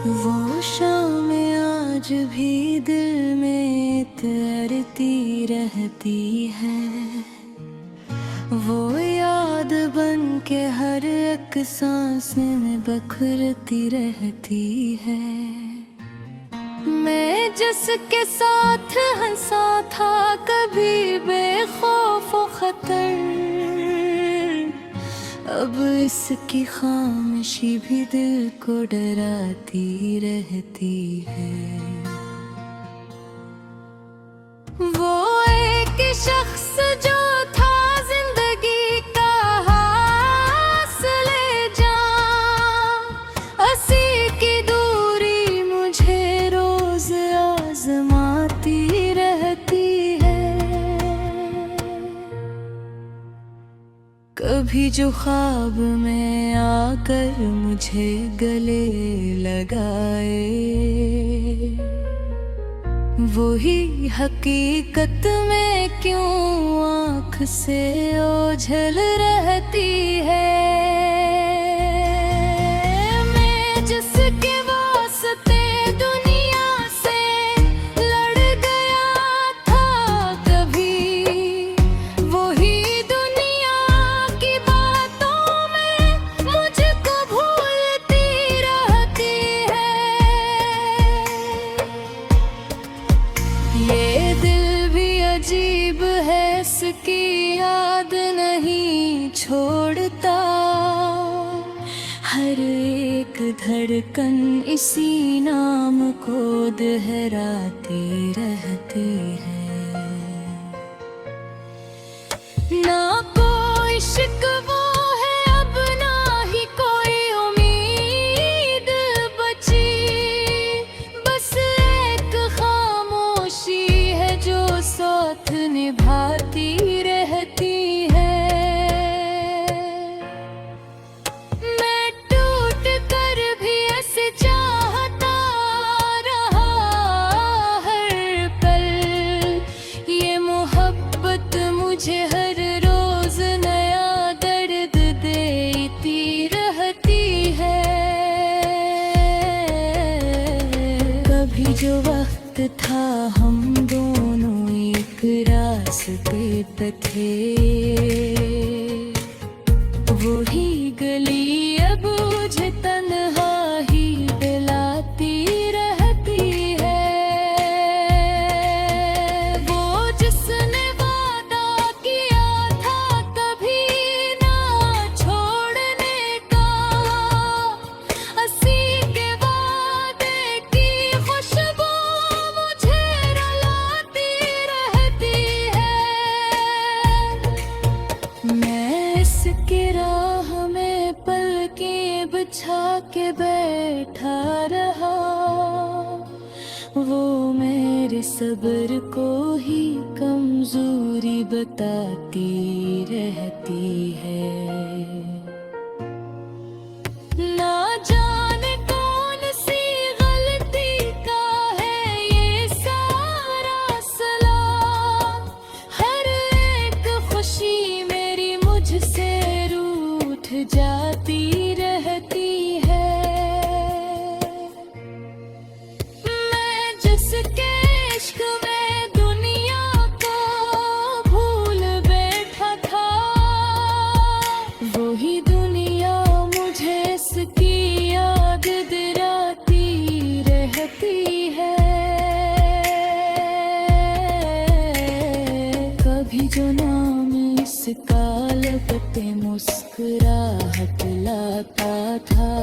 वो शाम आज भी दिल में तैरती रहती है। वो याद बन के हर एक सांस में बखरती रहती है। मैं जिसके साथ हंसा था कभी बेखौफ खतर, अब इसकी खामोशी भी दिल को डराती रहती है। वो एक शख्स जो था जिंदगी का हासिले जां, असी की दूरी मुझे रोज आजमाती रहती है। कभी जो ख्वाब में आकर मुझे गले लगाए, वही हकीकत में क्यों आँख से ओझल रहती है। मैं जिसके वास्ते दुनिया से लड़ गया था कभी, वही दुनिया की बातों में मुझको भूलती रहती है। ये दिल भी अजीब है, इसकी याद नहीं छोड़ता। हर एक धड़कन इसी नाम को दोहराती रहती है। ना कोई शिकवा है अब, ना ही कोई उम्मीद बची, बस एक खामोशी है जो साथ निभाती रहती है। मैं टूट कर भी ऐसे चाहता रहा हर पल, ये मोहब्बत मुझे हर रोज नया दर्द देती रहती है। कभी जो वक्त था हम दोनों एक रास्ते पे थे, वही गली अब मुझे तन्हा ही दिलाती रहती है। वो जिसने वादा किया था कभी ना छोड़ने का, असी के वादे की खुशबू मुझे रुलाती रहती है। मैं इसके राह में पलकें बिछा के बैठा रहा, वो मेरे सब्र को ही कमजोरी बताती रहती है। ना जाने कौन सी गलती का है ये सारा सिला, हर एक खुशी मेरी मुझसे रूठ जाती रहती है। मैं जिसके इश्क में दुनिया को भूल बैठा था, वही दुनिया मुझे इसकी याद दिलाती रहती है। कभी जो नाम इसका लब पे मुस्कुराहट लाता था,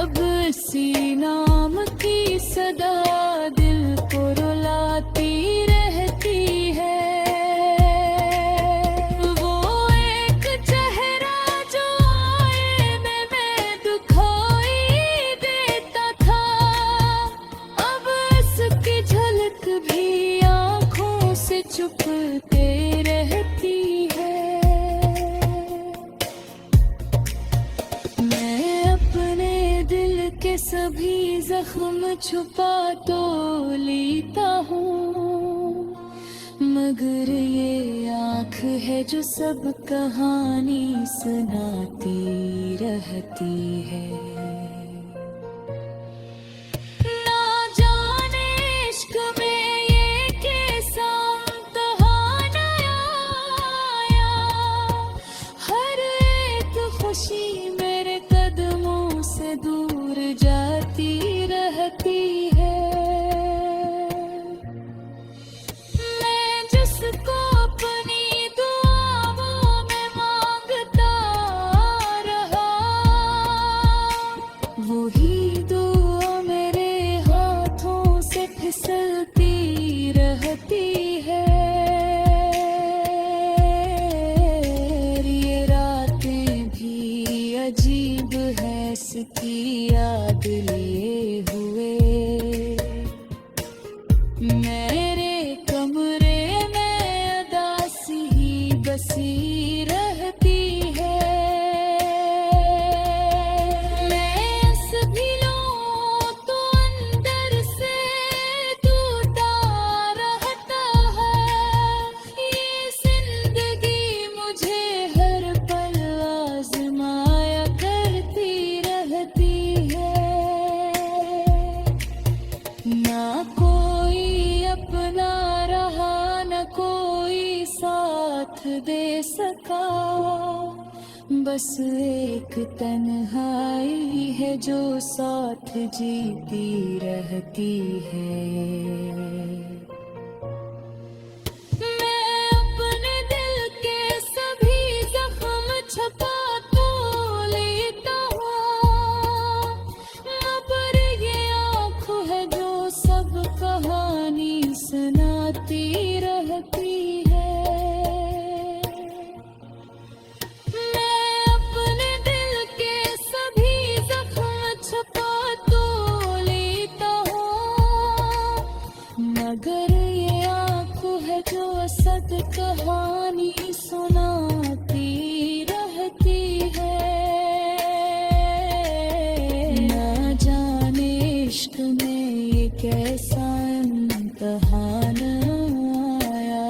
अब इसी नाम की सदा दिल को रुलाती रहती है। वो एक चेहरा जो आईने में दिखाई देता था, अब इसकी झलक भी आँखों से छुपते रहती है। मैं अपने दिल के सभी जख्म छुपा तो लेता हूँ, मगर ये आँख है जो सब कहानी सुनाती रहती है। खुशी मेरे कदमों से दूर जाती रहती है। मैं जिसको अपनी दुआओं में मांगता रहा, वही दुआ मेरे हाथों से फिसलती रहती है। ये रातें भी अजीब है इसकी याद लिए हुए। मेरे कमरे में उदासी ही बसी रहती है। मैं हंस भी लूं तो अंदर से टूटा रहता है। ये जिंदगी मुझे हर पल आजमाया करती रहती है। ना कोई अपना रहा, न कोई साथ दे सका, बस एक तन्हाई है जो साथ जीती रहती है। मैं अपने दिल के सभी जख्म छुपा तो लेता हूँ, मगर ये आँख है जो सब कहानी सुनाती रहती है। मैं अपने दिल के सभी जख्म छुपा तो लेता हूँ, मगर ये आँख है जो सद कहानी सुनाती रहती है। ना जाने इश्क में ये कैसा इम्तिहान आया,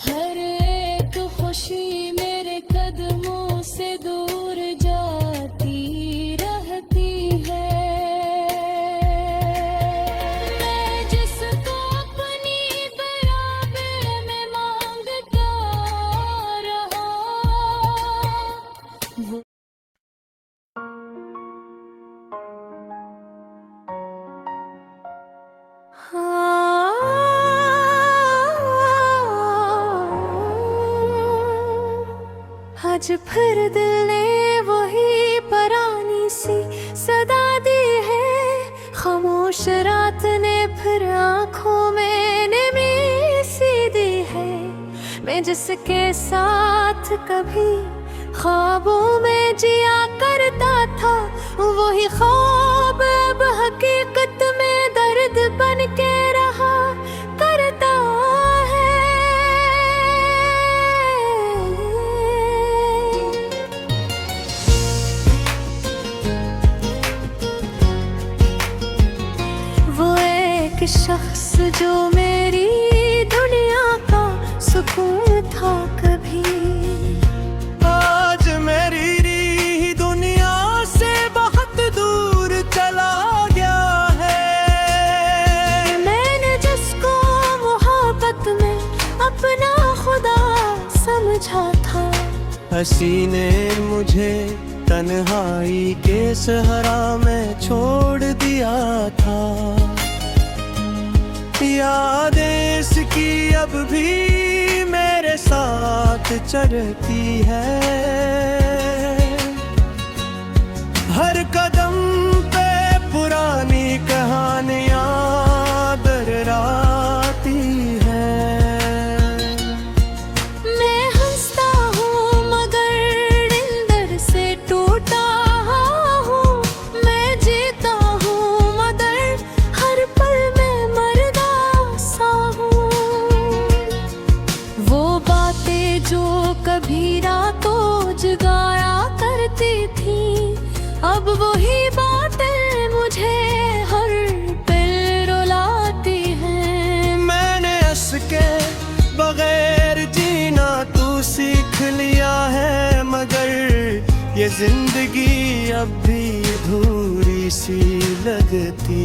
हर एक खुशी मेरे कदमों से दूर जाती रहती है। मैं जिसको अपनी बराबर में मांगता रहा, वो आज फिर दिल ने वही परानी सी सदा दी है। खामोश रात ने फिर आँखों में नमी सी दी है। मैं जिसके साथ कभी ख्वाबों में जिया करता था, वही ख्वाब अब हकीकत में दर्द बन के रहा करता है। वो एक शख्स जो मेरी दुनिया का सुकून था कभी, आज मेरी दुनिया से बहुत दूर चला गया है। मैंने जिसको मोहब्बत में अपना खुदा समझा था, हंसी ने मुझे तन्हाई के सहरा में छोड़ दिया था। यादें इसकी अब भी मेरे साथ चलती है। हर कदम पे पुरानी कहानियाँ दोहराती हैं। मैं हंसता हूँ मगर अंदर से टूटा हूँ। मैं जीता हूँ मगर हर पल में मरदा सा हूँ। वो बातें जो कभी रातों जगाया करती थी, अब वही बातें मुझे हर पल रुलाती हैं। मैंने हंस के बगैर जीना तू सीख लिया है, मगर ये जिंदगी अब भी अधूरी सी लगती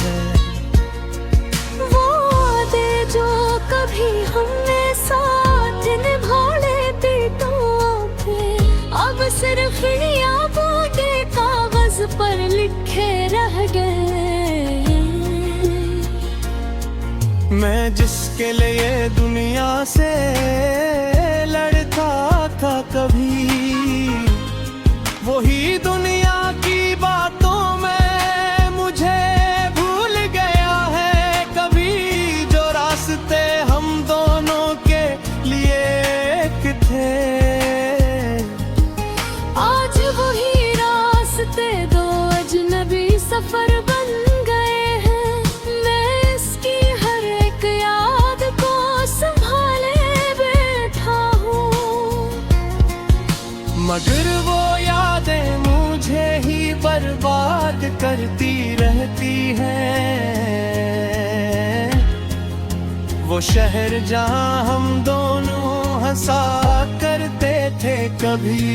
है। वो वादे जो कभी हमने साथ निभा लेते तो थे, अब again. मैं जिसके लिए दुनिया से लड़ता था कभी, वही दुनिया की बातों में मुझे भूल गया है कभी। जो रास्ते हम दोनों के लिए एक थे, आज वही रास्ते दो अजनबी सफर बन गए हैं। मैं इसकी हर एक याद को संभाले बैठा हूँ, मगर वो यादें मुझे ही बर्बाद करती रहती हैं। वो शहर जहां हम दोनों हंसा करते थे कभी,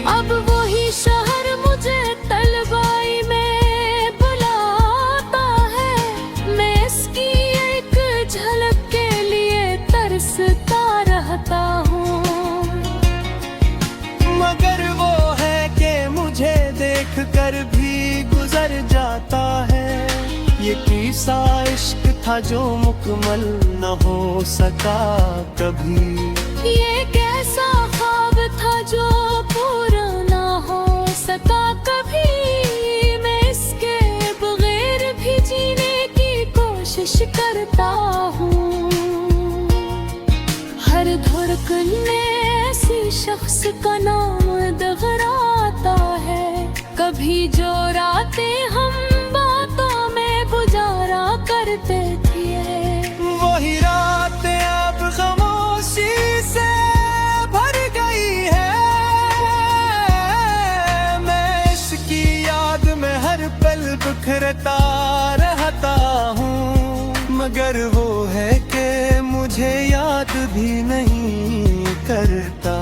अब वही शहर मुझे तलवाई में बुलाता है। मैं इसकी एक झलक के लिए तरसता रहता हूँ, मगर वो है कि मुझे देख कर भी गुजर जाता है। ये किस्सा इश्क था जो मुकम्मल न हो सका कभी। ये कैसा ख्वाब था जो पूरा ना हो सका कभी। मैं इसके बगैर भी जीने की कोशिश करता हूँ। हर धड़कन में ऐसी शख्स का नाम दोहराता है। कभी जो रातें हम बातों में गुजारा करते थे, वही रातें अब खामोशी से भर गई है। मैं इसकी याद में हर पल बिखरता रहता हूँ, मगर वो है कि मुझे याद भी नहीं करता।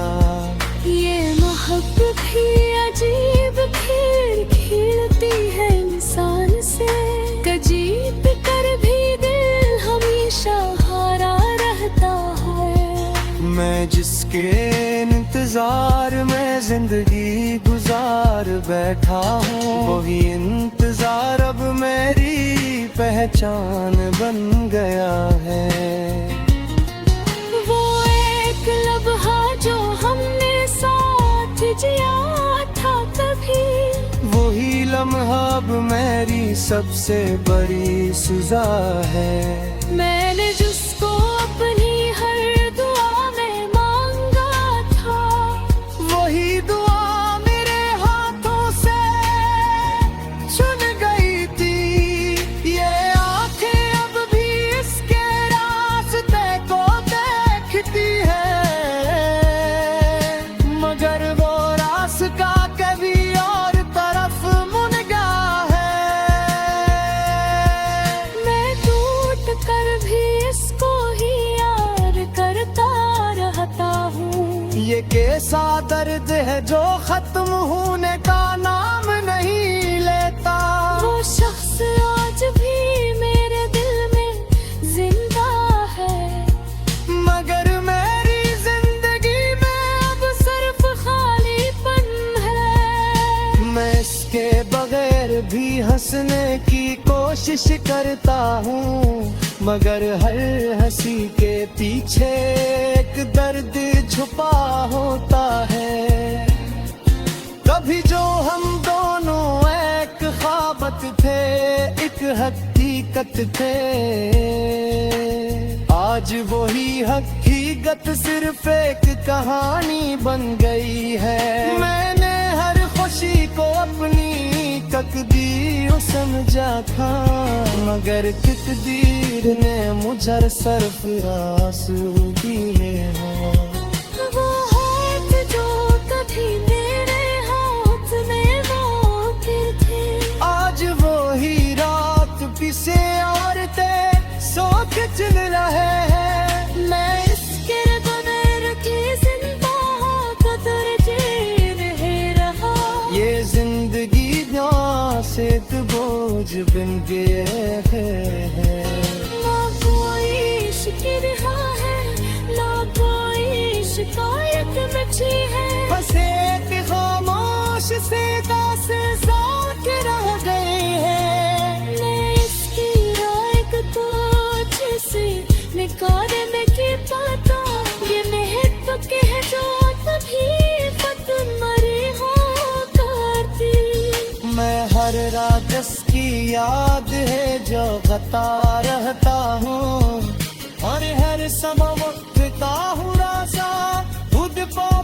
ये मोहब्बत भी अजीब खेल खेलती है इंसान से। कजीब कर भी दिल हमेशा हारा रहता है। मैं जिसके इंतजार में जिंदगी गुजार बैठा हूँ, वही इंतजार अब मेरी पहचान बन गया है। वो एक लम्हा जो हमने साथ जिया था तभी, वही लम्हा अब मेरी सबसे बड़ी सजा है। मैंने जिसको अपनी हर दुआ में मांगा था, वही दुआ मेरे हाथों से चुन गई थी। ये आंखें अब भी इसके रास्ते को देखती है, मगर वो रास्ता कभी और तरफ मुड़ गया है। मैं टूट कर भी इसको ही याद करता रहता हूँ। ये कैसा दर्द है जो खत्म होने का नाम नहीं लेता। वो शख्स आज भी मेरे दिल में जिंदा है, मगर मेरी जिंदगी में अब सिर्फ खालीपन है। मैं इसके बगैर भी हंसने की कोशिश करता हूँ, मगर हर हंसी के पीछे एक दर्द छुपा होता है। कभी जो हम दोनों एक ख्वाबत थे, एक हकीकत थे, आज वही हकीकत सिर्फ एक कहानी बन गई है। मैंने हर खुशी को अपनी तकदीर समझा था, मगर तकदीर ने मुझे सरफराज किए हैं। वो हाथ जो कभी मेरे हाथ में वाक़िफ़ थे, आज वही रात पिसे और ते सो के चल रहे हैं। मैं इसके बगैर की जिंदा कदर जी नहीं रहा। ये जिंदगी से तो बोझ बन गए हैं। ना कोई शिकवा है, ना कोई शिकायत मची है। बस एक खामोश से दास्तां के याद है जो गाता रहता हूँ और हर समय वक्त हूँ राजा खुद को